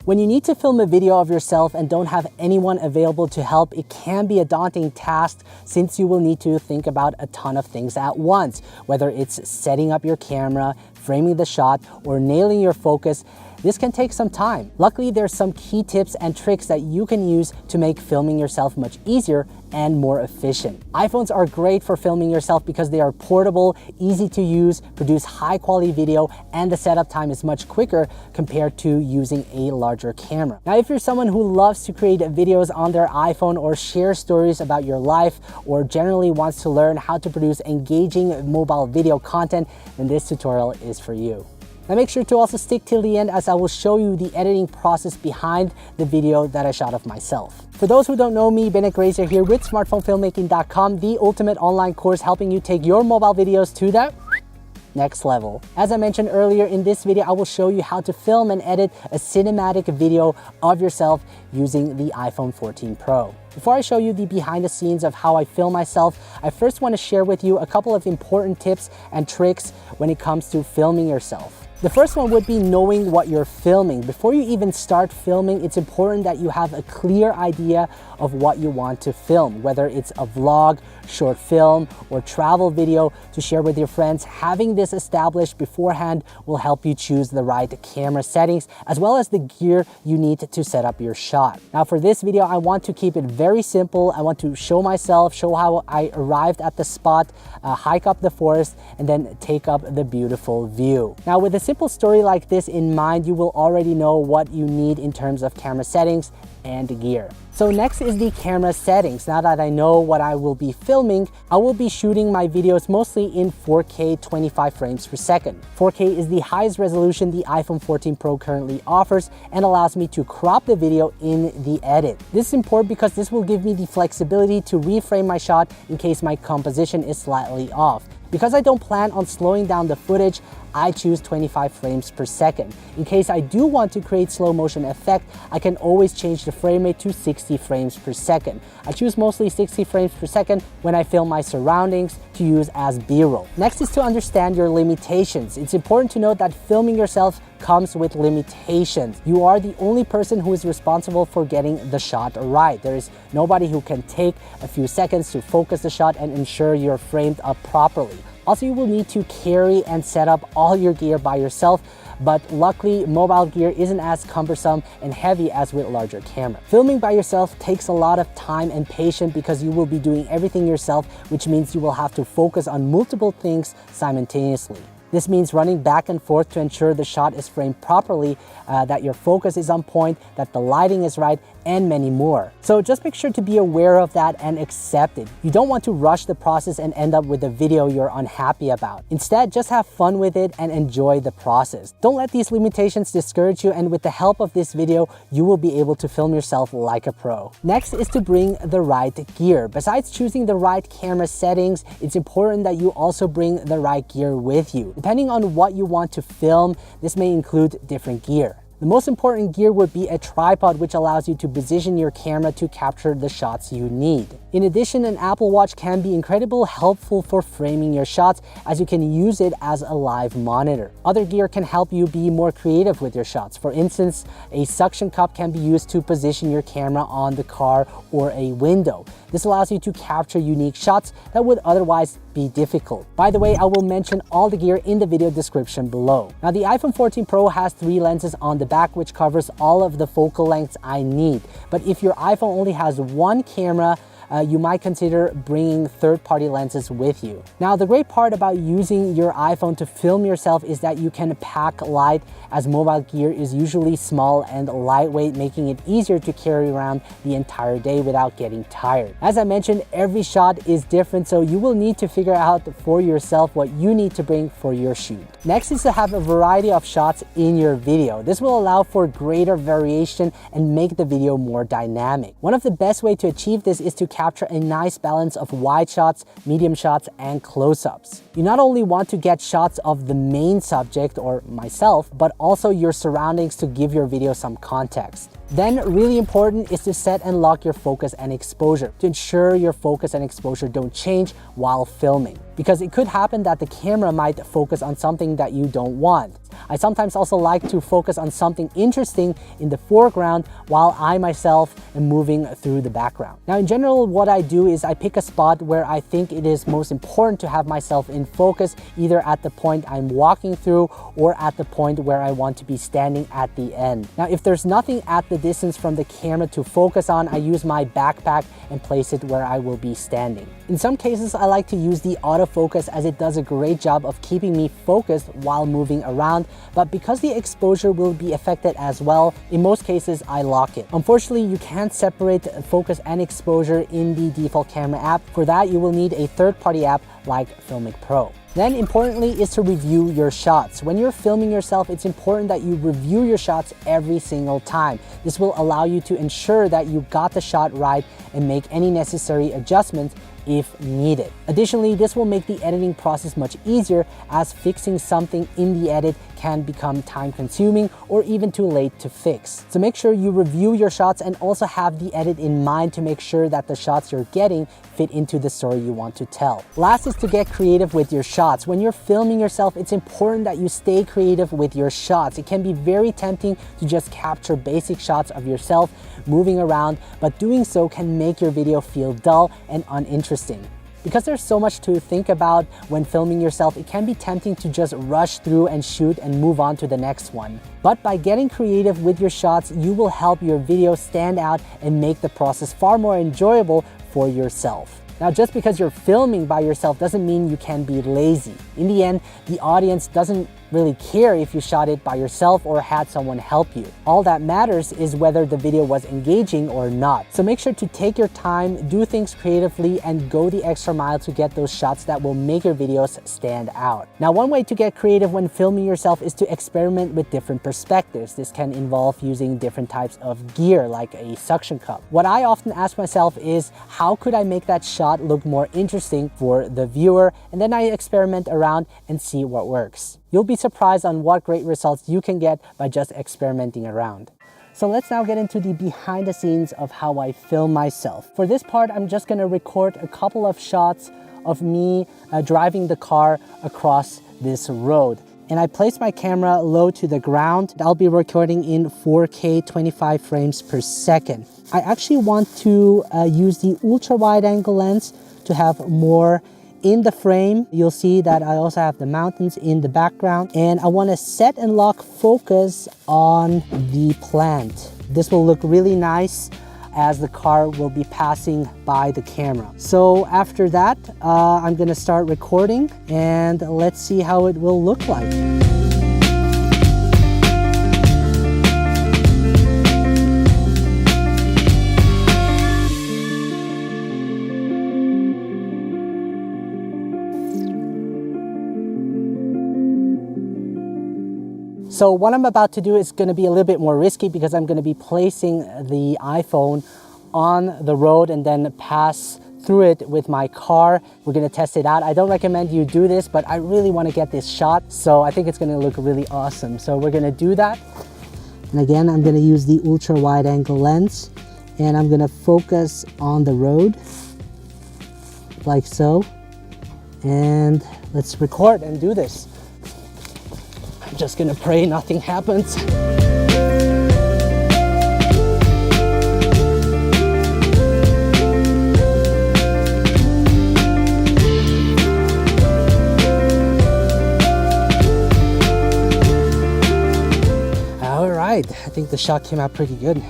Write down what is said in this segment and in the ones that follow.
When you need to film a video of yourself and don't have anyone available to help, it can be a daunting task since you will need to think about a ton of things at once, whether it's setting up your camera, framing the shot, or nailing your focus. This can take some time. Luckily, there's some key tips and tricks that you can use to make filming yourself much easier and more efficient. iPhones are great for filming yourself because they are portable, easy to use, produce high quality video, and the setup time is much quicker compared to using a larger camera. Now, if you're someone who loves to create videos on their iPhone or share stories about your life, or generally wants to learn how to produce engaging mobile video content, then this tutorial is for you. Now make sure to also stick till the end, as I will show you the editing process behind the video that I shot of myself. For those who don't know me, Bennett Grazer here with smartphonefilmmaking.com, the ultimate online course helping you take your mobile videos to the next level. As I mentioned earlier, in this video, I will show you how to film and edit a cinematic video of yourself using the iPhone 14 Pro. Before I show you the behind the scenes of how I film myself, I first want to share with you a couple of important tips and tricks when it comes to filming yourself. The first one would be knowing what you're filming. Before you even start filming, it's important that you have a clear idea of what you want to film, whether it's a vlog, short film, or travel video to share with your friends. Having this established beforehand will help you choose the right camera settings, as well as the gear you need to set up your shot. Now for this video, I want to keep it very simple. I want to show myself, show how I arrived at the spot, hike up the forest, and then take up the beautiful view. Now with a simple story like this in mind, you will already know what you need in terms of camera settings and gear. So next is the camera settings. Now that I know what I will be filming, I will be shooting my videos mostly in 4K 25 frames per second. 4K is the highest resolution the iPhone 14 Pro currently offers and allows me to crop the video in the edit. This is important because this will give me the flexibility to reframe my shot in case my composition is slightly off. Because I don't plan on slowing down the footage, I choose 25 frames per second. In case I do want to create slow motion effect, I can always change the frame rate to 60 frames per second. I choose mostly 60 frames per second when I film my surroundings to use as B-roll. Next is to understand your limitations. It's important to note that filming yourself comes with limitations. You are the only person who is responsible for getting the shot right. There is nobody who can take a few seconds to focus the shot and ensure you're framed up properly. Also, you will need to carry and set up all your gear by yourself, but luckily mobile gear isn't as cumbersome and heavy as with larger camera. Filming by yourself takes a lot of time and patience because you will be doing everything yourself, which means you will have to focus on multiple things simultaneously. This means running back and forth to ensure the shot is framed properly, that your focus is on point, that the lighting is right, and many more. So just make sure to be aware of that and accept it. You don't want to rush the process and end up with a video you're unhappy about. Instead, just have fun with it and enjoy the process. Don't let these limitations discourage you, and with the help of this video, you will be able to film yourself like a pro. Next is to bring the right gear. Besides choosing the right camera settings, it's important that you also bring the right gear with you. Depending on what you want to film, this may include different gear. The most important gear would be a tripod, which allows you to position your camera to capture the shots you need. In addition, an Apple Watch can be incredibly helpful for framing your shots, as you can use it as a live monitor. Other gear can help you be more creative with your shots. For instance, a suction cup can be used to position your camera on the car or a window. This allows you to capture unique shots that would otherwise be difficult. By the way, I will mention all the gear in the video description below. Now, the iPhone 14 Pro has 3 lenses on the back, which covers all of the focal lengths I need. But if your iPhone only has one camera, you might consider bringing third-party lenses with you. Now, the great part about using your iPhone to film yourself is that you can pack light, as mobile gear is usually small and lightweight, making it easier to carry around the entire day without getting tired. As I mentioned, every shot is different, so you will need to figure out for yourself what you need to bring for your shoot. Next is to have a variety of shots in your video. This will allow for greater variation and make the video more dynamic. One of the best ways to achieve this is to capture a nice balance of wide shots, medium shots, and close-ups. You not only want to get shots of the main subject, or myself, but also your surroundings to give your video some context. Then, really important is to set and lock your focus and exposure to ensure your focus and exposure don't change while filming, because it could happen that the camera might focus on something that you don't want. I sometimes also like to focus on something interesting in the foreground while I myself am moving through the background. Now, in general, what I do is I pick a spot where I think it is most important to have myself in focus, either at the point I'm walking through or at the point where I want to be standing at the end. Now, if there's nothing at the distance from the camera to focus on, I use my backpack and place it where I will be standing. In some cases, I like to use the autofocus as it does a great job of keeping me focused while moving around, but because the exposure will be affected as well, in most cases I lock it. Unfortunately, you can't separate focus and exposure in the default camera app. For that, you will need a third-party app like Filmic Pro. Then importantly is to review your shots. When you're filming yourself, it's important that you review your shots every single time. This will allow you to ensure that you got the shot right and make any necessary adjustments if needed. Additionally, this will make the editing process much easier, as fixing something in the edit can become time consuming or even too late to fix. So make sure you review your shots and also have the edit in mind to make sure that the shots you're getting fit into the story you want to tell. Last is to get creative with your shots. When you're filming yourself, it's important that you stay creative with your shots. It can be very tempting to just capture basic shots of yourself moving around, but doing so can make your video feel dull and uninteresting. Because there's so much to think about when filming yourself, it can be tempting to just rush through and shoot and move on to the next one. But by getting creative with your shots, you will help your video stand out and make the process far more enjoyable for yourself. Now, just because you're filming by yourself doesn't mean you can be lazy. In the end, the audience doesn't really care if you shot it by yourself or had someone help you. All that matters is whether the video was engaging or not. So make sure to take your time, do things creatively, and go the extra mile to get those shots that will make your videos stand out. Now, one way to get creative when filming yourself is to experiment with different perspectives. This can involve using different types of gear, like a suction cup. What I often ask myself is, how could I make that shot look more interesting for the viewer? And then I experiment around and see what works. You'll be surprised on what great results you can get by just experimenting around. So let's now get into the behind the scenes of how I film myself. For this part, I'm just gonna record a couple of shots of me driving the car across this road. And I place my camera low to the ground. I'll be recording in 4K 25 frames per second. I actually want to use the ultra wide angle lens to have more in the frame. You'll see that I also have the mountains in the background, and I want to set and lock focus on the plant. This will look really nice as the car will be passing by the camera. So after that, I'm gonna start recording, and let's see how it will look like. So what I'm about to do is going to be a little bit more risky, because I'm going to be placing the iPhone on the road and then pass through it with my car. We're going to test it out. I don't recommend you do this, but I really want to get this shot, so I think it's going to look really awesome. So we're going to do that. And again, I'm going to use the ultra wide angle lens, and I'm going to focus on the road like so. And let's record and do this. I'm just gonna pray nothing happens. All right, I think the shot came out pretty good.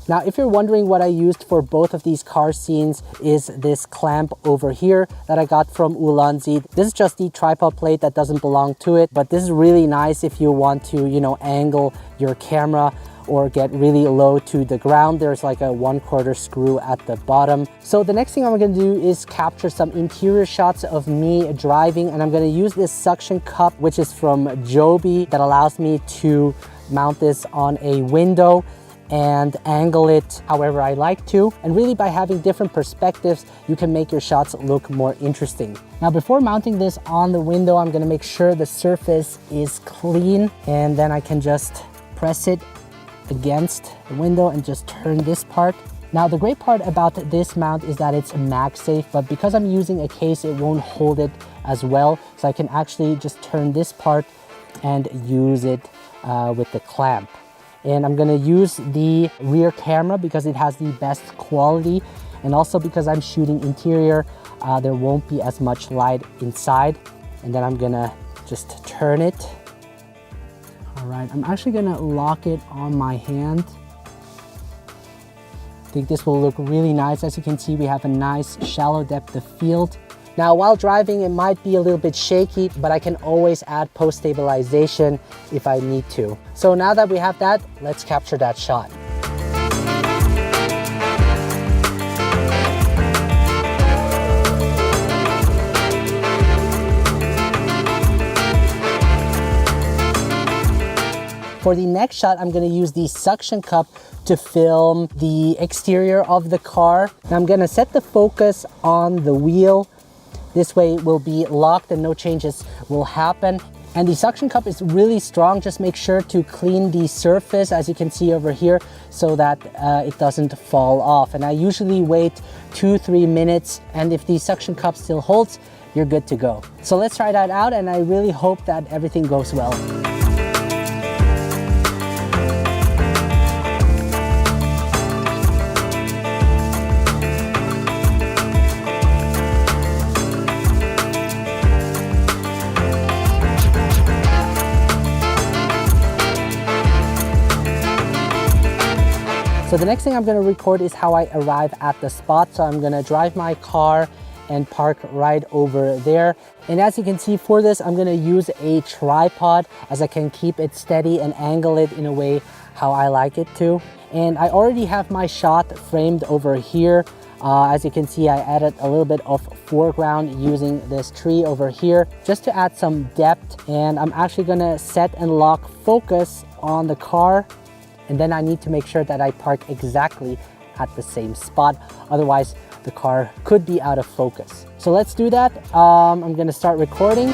Now, if you're wondering what I used for both of these car scenes, is this clamp over here that I got from Ulanzi. This is just the tripod plate that doesn't belong to it, but this is really nice if you want to, angle your camera or get really low to the ground. There's like a 1/4 screw at the bottom. So the next thing I'm gonna do is capture some interior shots of me driving, and I'm gonna use this suction cup, which is from Joby, that allows me to mount this on a window and angle it however I like to. And really, by having different perspectives, you can make your shots look more interesting. Now, before mounting this on the window, I'm gonna make sure the surface is clean, and then I can just press it against the window and just turn this part. Now, the great part about this mount is that it's MagSafe, but because I'm using a case, it won't hold it as well. So I can actually just turn this part and use it with the clamp. And I'm gonna use the rear camera because it has the best quality, and also because I'm shooting interior, there won't be as much light inside. And then I'm gonna just turn it. All right, I'm actually gonna lock it on my hand. I think this will look really nice. As you can see, we have a nice shallow depth of field. Now, while driving, it might be a little bit shaky, but I can always add post stabilization if I need to. So now that we have that, let's capture that shot. For the next shot, I'm gonna use the suction cup to film the exterior of the car. And I'm gonna set the focus on the wheel. This way it will be locked and no changes will happen. And the suction cup is really strong. Just make sure to clean the surface, as you can see over here, so that it doesn't fall off. And I usually wait 2-3 minutes. And if the suction cup still holds, you're good to go. So let's try that out. And I really hope that everything goes well. So the next thing I'm gonna record is how I arrive at the spot. So I'm gonna drive my car and park right over there. And as you can see, for this, I'm gonna use a tripod, as I can keep it steady and angle it in a way how I like it to. And I already have my shot framed over here. As you can see, I added a little bit of foreground using this tree over here, just to add some depth. And I'm actually gonna set and lock focus on the car. And then I need to make sure that I park exactly at the same spot. Otherwise, the car could be out of focus. So let's do that. I'm gonna start recording.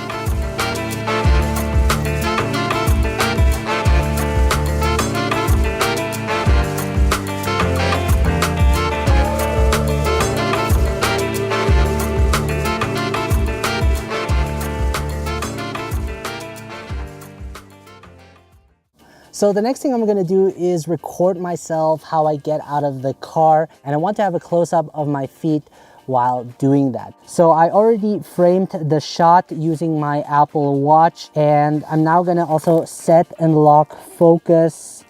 So the next thing I'm gonna do is record myself how I get out of the car, and I want to have a close-up of my feet while doing that. So I already framed the shot using my Apple Watch, and I'm now gonna also set and lock focus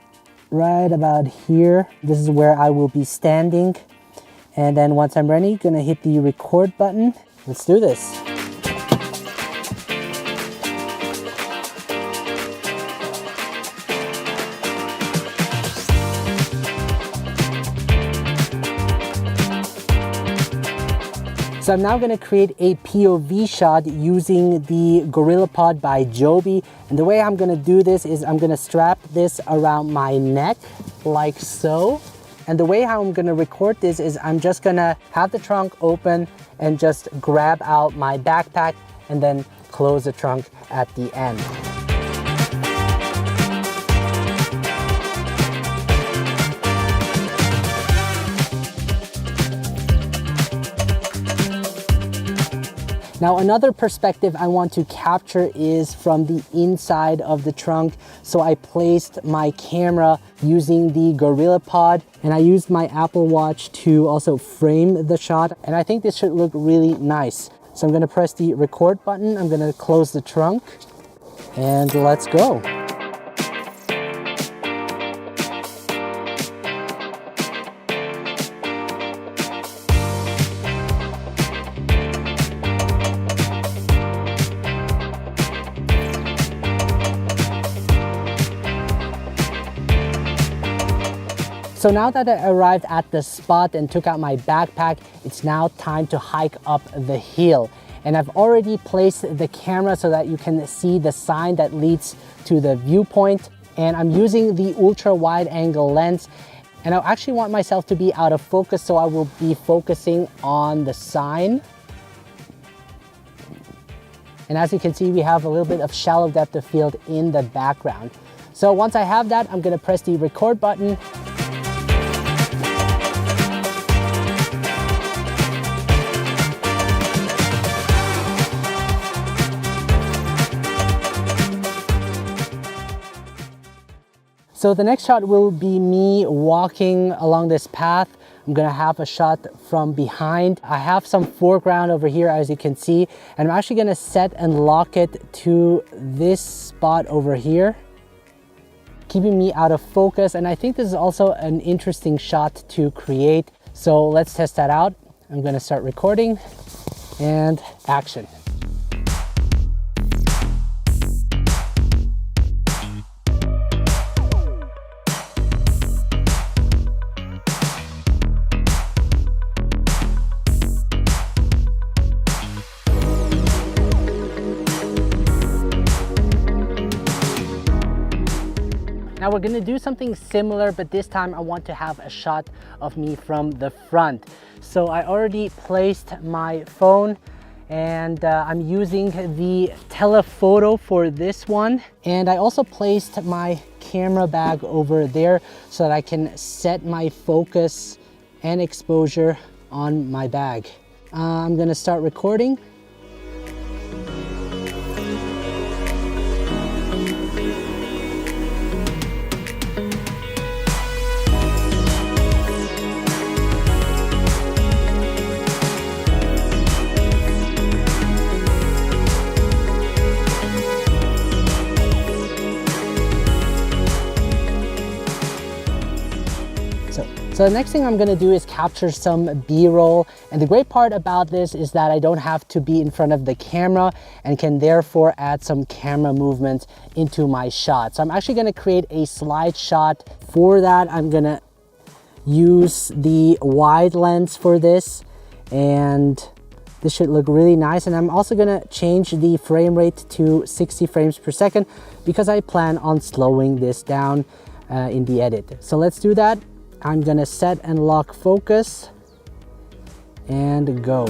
right about here. This is where I will be standing. And then once I'm ready, gonna hit the record button. Let's do this. So I'm now gonna create a POV shot using the GorillaPod by Joby. And the way I'm gonna do this is I'm gonna strap this around my neck like so. And the way how I'm gonna record this is I'm just gonna have the trunk open and just grab out my backpack and then close the trunk at the end. Now another perspective I want to capture is from the inside of the trunk. So I placed my camera using the GorillaPod, and I used my Apple Watch to also frame the shot. And I think this should look really nice. So I'm gonna press the record button. I'm gonna close the trunk and let's go. So now that I arrived at the spot and took out my backpack, it's now time to hike up the hill. And I've already placed the camera so that you can see the sign that leads to the viewpoint. And I'm using the ultra wide angle lens. And I actually want myself to be out of focus, so I will be focusing on the sign. And as you can see, we have a little bit of shallow depth of field in the background. So once I have that, I'm gonna press the record button. So the next shot will be me walking along this path. I'm gonna have a shot from behind. I have some foreground over here, as you can see, and I'm actually gonna set and lock it to this spot over here, keeping me out of focus. And I think this is also an interesting shot to create. So let's test that out. I'm gonna start recording and action. Now we're gonna do something similar, but this time I want to have a shot of me from the front. So I already placed my phone and I'm using the telephoto for this one. And I also placed my camera bag over there so that I can set my focus and exposure on my bag. I'm gonna start recording. So the next thing I'm gonna do is capture some B-roll. And the great part about this is that I don't have to be in front of the camera and can therefore add some camera movement into my shot. So I'm actually gonna create a slide shot. For that, I'm gonna use the wide lens for this, and this should look really nice. And I'm also gonna change the frame rate to 60 frames per second because I plan on slowing this down in the edit. So let's do that. I'm gonna set and lock focus and go.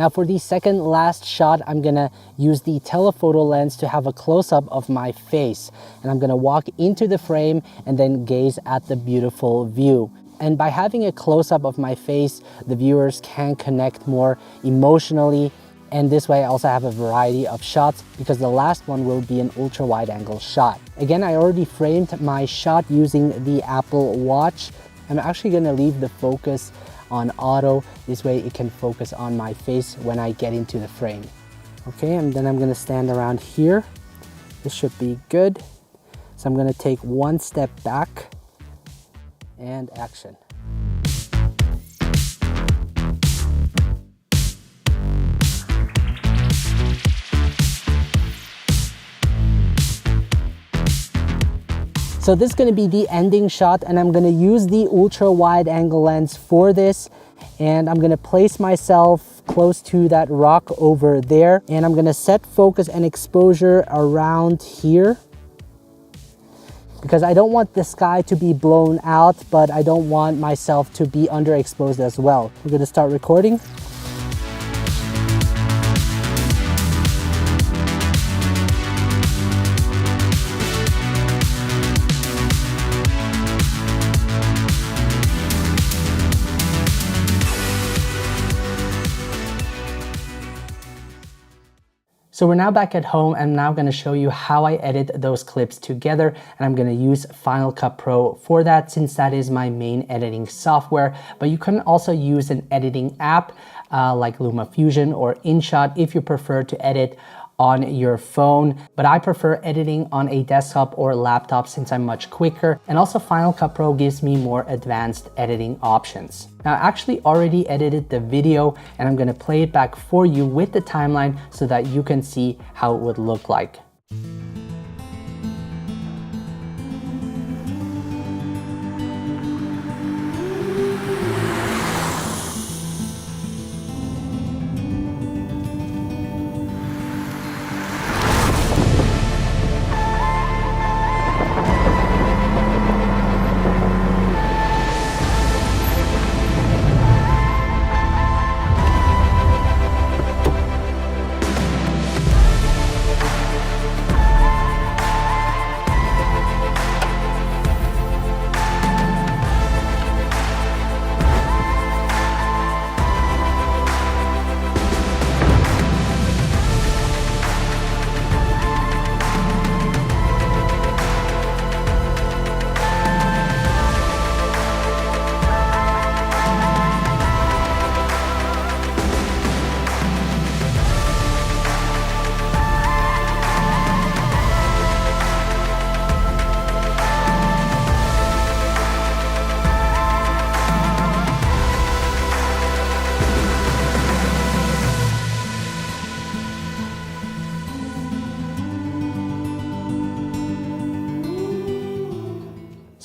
Now for the second last shot, I'm gonna use the telephoto lens to have a close-up of my face. And I'm gonna walk into the frame and then gaze at the beautiful view. And by having a close-up of my face, the viewers can connect more emotionally. And this way I also have a variety of shots because the last one will be an ultra wide angle shot. Again, I already framed my shot using the Apple Watch. I'm actually gonna leave the focus on auto. This way it can focus on my face when I get into the frame. Okay, and then I'm gonna stand around here. This should be good. So I'm gonna take one step back and action. So this is gonna be the ending shot, and I'm gonna use the ultra wide angle lens for this. And I'm gonna place myself close to that rock over there. And I'm gonna set focus and exposure around here because I don't want the sky to be blown out, but I don't want myself to be underexposed as well. We're gonna start recording. So we're now back at home, and I'm now gonna show you how I edit those clips together. And I'm gonna use Final Cut Pro for that, since that is my main editing software. But you can also use an editing app like LumaFusion or InShot if you prefer to edit on your phone, but I prefer editing on a desktop or laptop since I'm much quicker. And also Final Cut Pro gives me more advanced editing options. Now I actually already edited the video, and I'm gonna play it back for you with the timeline so that you can see how it would look like.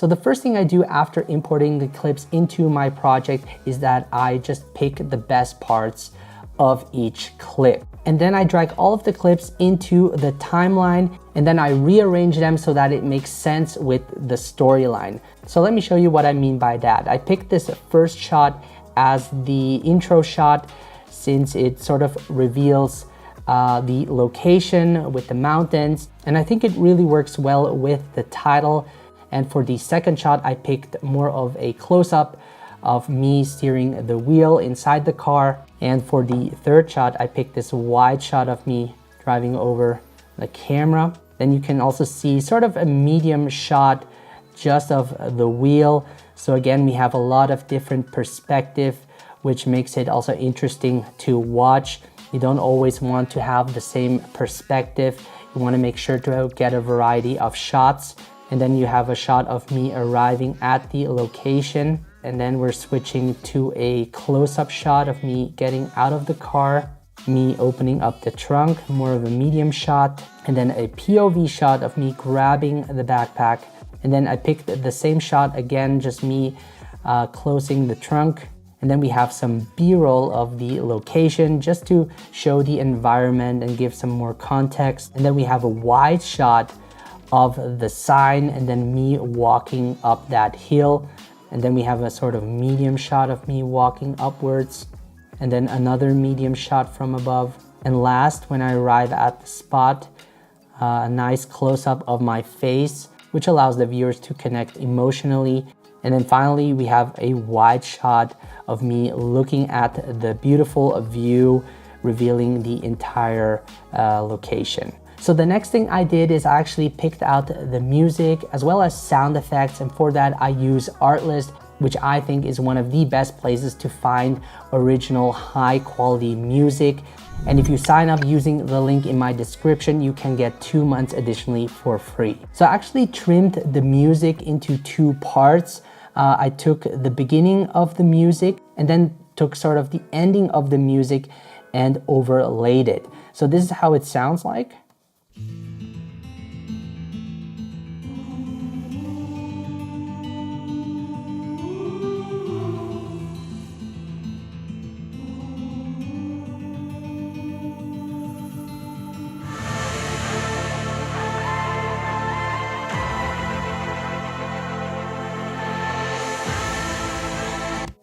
So the first thing I do after importing the clips into my project is that I just pick the best parts of each clip. And then I drag all of the clips into the timeline, and then I rearrange them so that it makes sense with the storyline. So let me show you what I mean by that. I picked this first shot as the intro shot since it sort of reveals the location with the mountains, and I think it really works well with the title. And for the second shot, I picked more of a close-up of me steering the wheel inside the car. And for the third shot, I picked this wide shot of me driving over the camera. Then you can also see sort of a medium shot just of the wheel. So again, we have a lot of different perspective, which makes it also interesting to watch. You don't always want to have the same perspective. You want to make sure to get a variety of shots. And then you have a shot of me arriving at the location. And then we're switching to a close-up shot of me getting out of the car, me opening up the trunk, more of a medium shot, and then a POV shot of me grabbing the backpack. And then I picked the same shot again, just me closing the trunk. And then we have some B-roll of the location just to show the environment and give some more context. And then we have a wide shot of the sign and then me walking up that hill. And then we have a sort of medium shot of me walking upwards, and then another medium shot from above. And last, when I arrive at the spot, a nice close-up of my face, which allows the viewers to connect emotionally. And then finally, we have a wide shot of me looking at the beautiful view, revealing the entire location. So the next thing I did is I actually picked out the music as well as sound effects, and for that I use Artlist, which I think is one of the best places to find original high quality music. And if you sign up using the link in my description, you can get 2 months additionally for free. So I actually trimmed the music into 2 parts. I took the beginning of the music and then took sort of the ending of the music and overlaid it. So this is how it sounds like.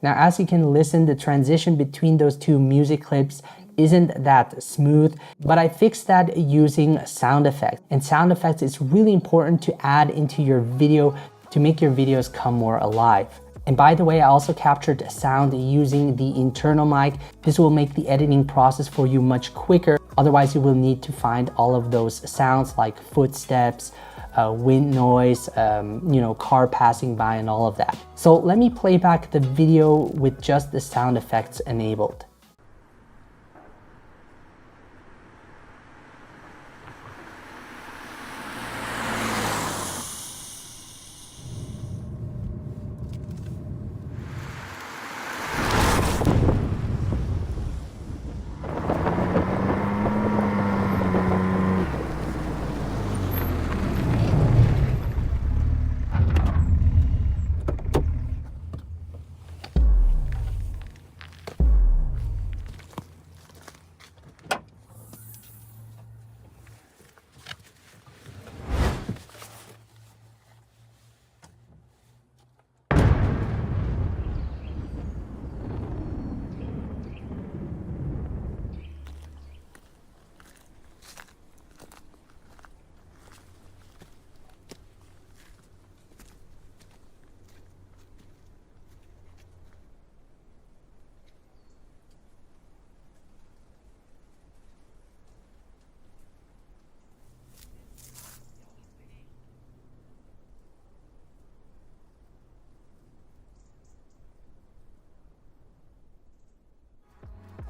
Now, as you can listen, the transition between those 2 music clips isn't that smooth, but I fixed that using sound effects. And sound effects is really important to add into your video to make your videos come more alive. And by the way, I also captured sound using the internal mic. This will make the editing process for you much quicker. Otherwise, you will need to find all of those sounds like footsteps, wind noise, car passing by and all of that. So let me play back the video with just the sound effects enabled.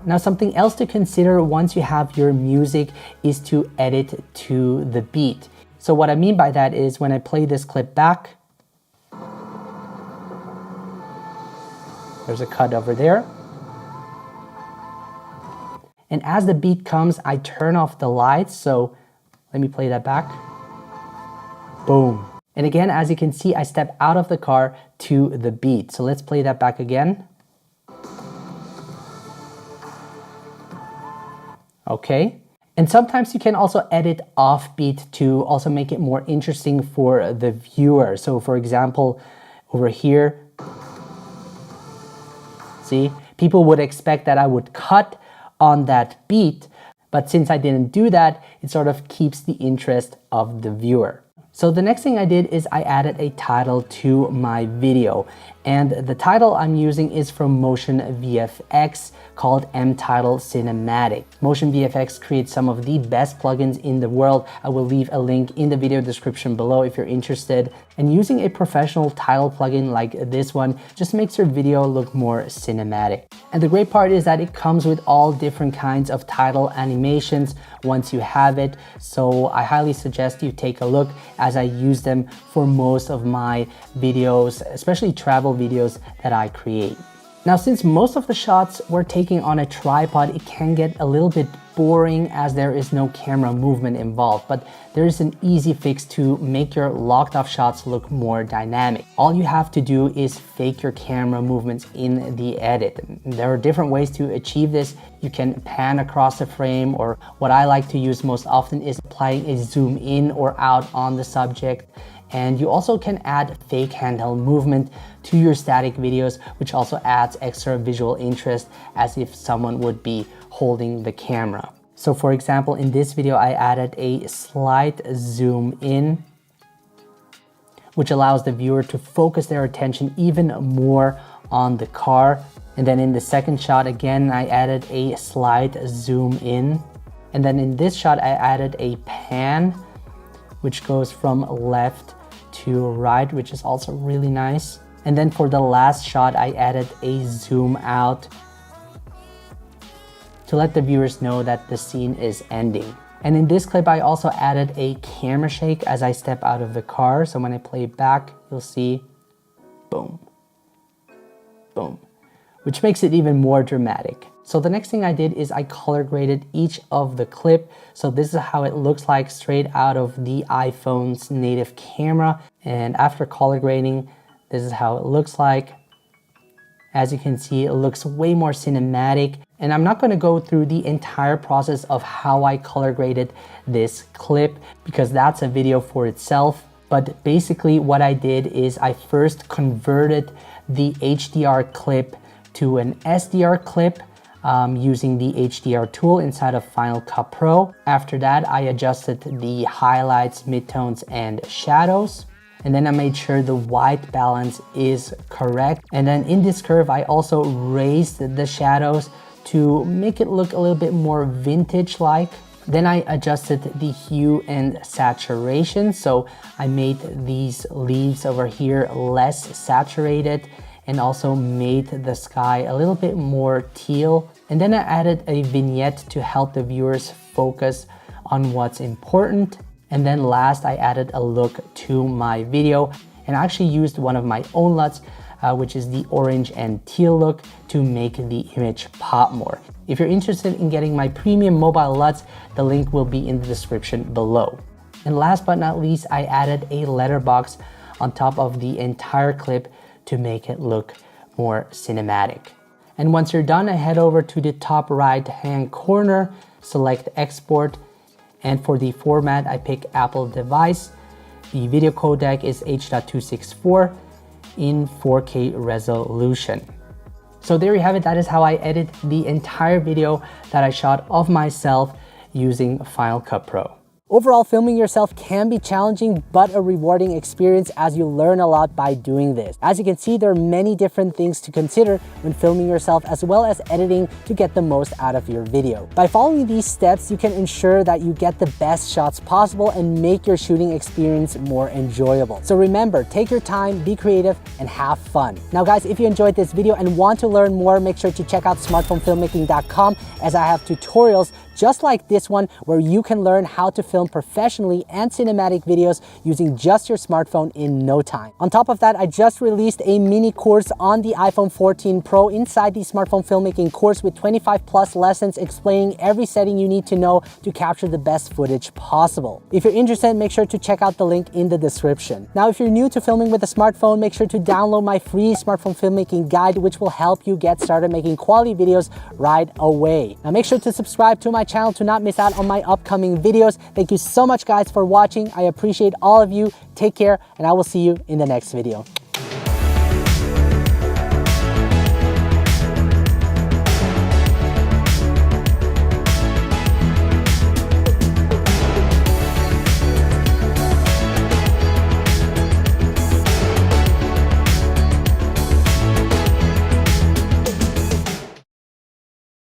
Now, something else to consider once you have your music is to edit to the beat. So what I mean by that is when I play this clip back, there's a cut over there. And as the beat comes, I turn off the lights. So let me play that back. Boom. And again, as you can see, I step out of the car to the beat. So let's play that back again. Okay. And sometimes you can also edit offbeat to also make it more interesting for the viewer. So for example, over here, see, people would expect that I would cut on that beat, but since I didn't do that, it sort of keeps the interest of the viewer. So the next thing I did is I added a title to my video, and the title I'm using is from Motion VFX called M-Title Cinematic. Motion VFX creates some of the best plugins in the world. I will leave a link in the video description below if you're interested. And using a professional title plugin like this one just makes your video look more cinematic. And the great part is that it comes with all different kinds of title animations once you have it. So I highly suggest you take a look, as I use them for most of my videos, especially travel videos that I create. Now, since most of the shots we're taking on a tripod, it can get a little bit boring as there is no camera movement involved, but there is an easy fix to make your locked off shots look more dynamic. All you have to do is fake your camera movements in the edit. There are different ways to achieve this. You can pan across the frame, or what I like to use most often is applying a zoom in or out on the subject. And you also can add fake handheld movement to your static videos, which also adds extra visual interest as if someone would be holding the camera. So for example, in this video, I added a slight zoom in, which allows the viewer to focus their attention even more on the car. And then in the second shot, again, I added a slight zoom in. And then in this shot, I added a pan, which goes from left to right, which is also really nice. And then for the last shot, I added a zoom out to let the viewers know that the scene is ending. And in this clip, I also added a camera shake as I step out of the car. So when I play it back, you'll see boom, boom, which makes it even more dramatic. So the next thing I did is I color graded each of the clip. So this is how it looks like straight out of the iPhone's native camera. And after color grading, this is how it looks like. As you can see, it looks way more cinematic. And I'm not going to go through the entire process of how I color graded this clip because that's a video for itself. But basically what I did is I first converted the HDR clip to an SDR clip using the HDR tool inside of Final Cut Pro. After that, I adjusted the highlights, midtones, and shadows. And then I made sure the white balance is correct. And then in this curve, I also raised the shadows to make it look a little bit more vintage-like. Then I adjusted the hue and saturation. So I made these leaves over here less saturated and also made the sky a little bit more teal. And then I added a vignette to help the viewers focus on what's important. And then last, I added a look to my video and I actually used one of my own LUTs, which is the orange and teal look, to make the image pop more. If you're interested in getting my premium mobile LUTs, the link will be in the description below. And last but not least, I added a letterbox on top of the entire clip to make it look more cinematic. And once you're done, I head over to the top right hand corner, select export, and for the format, I pick Apple device. The video codec is H.264 in 4K resolution. So there you have it. That is how I edit the entire video that I shot of myself using Final Cut Pro. Overall, filming yourself can be challenging, but a rewarding experience as you learn a lot by doing this. As you can see, there are many different things to consider when filming yourself, as well as editing to get the most out of your video. By following these steps, you can ensure that you get the best shots possible and make your shooting experience more enjoyable. So remember, take your time, be creative, and have fun. Now guys, if you enjoyed this video and want to learn more, make sure to check out smartphonefilmmaking.com as I have tutorials just like this one, where you can learn how to film professionally and cinematic videos using just your smartphone in no time. On top of that, I just released a mini course on the iPhone 14 Pro inside the smartphone filmmaking course with 25 plus lessons explaining every setting you need to know to capture the best footage possible. If you're interested, make sure to check out the link in the description. Now, if you're new to filming with a smartphone, make sure to download my free smartphone filmmaking guide, which will help you get started making quality videos right away. Now, make sure to subscribe to my channel to not miss out on my upcoming videos. Thank you so much, guys, for watching. I appreciate all of you. Take care, and I will see you in the next video.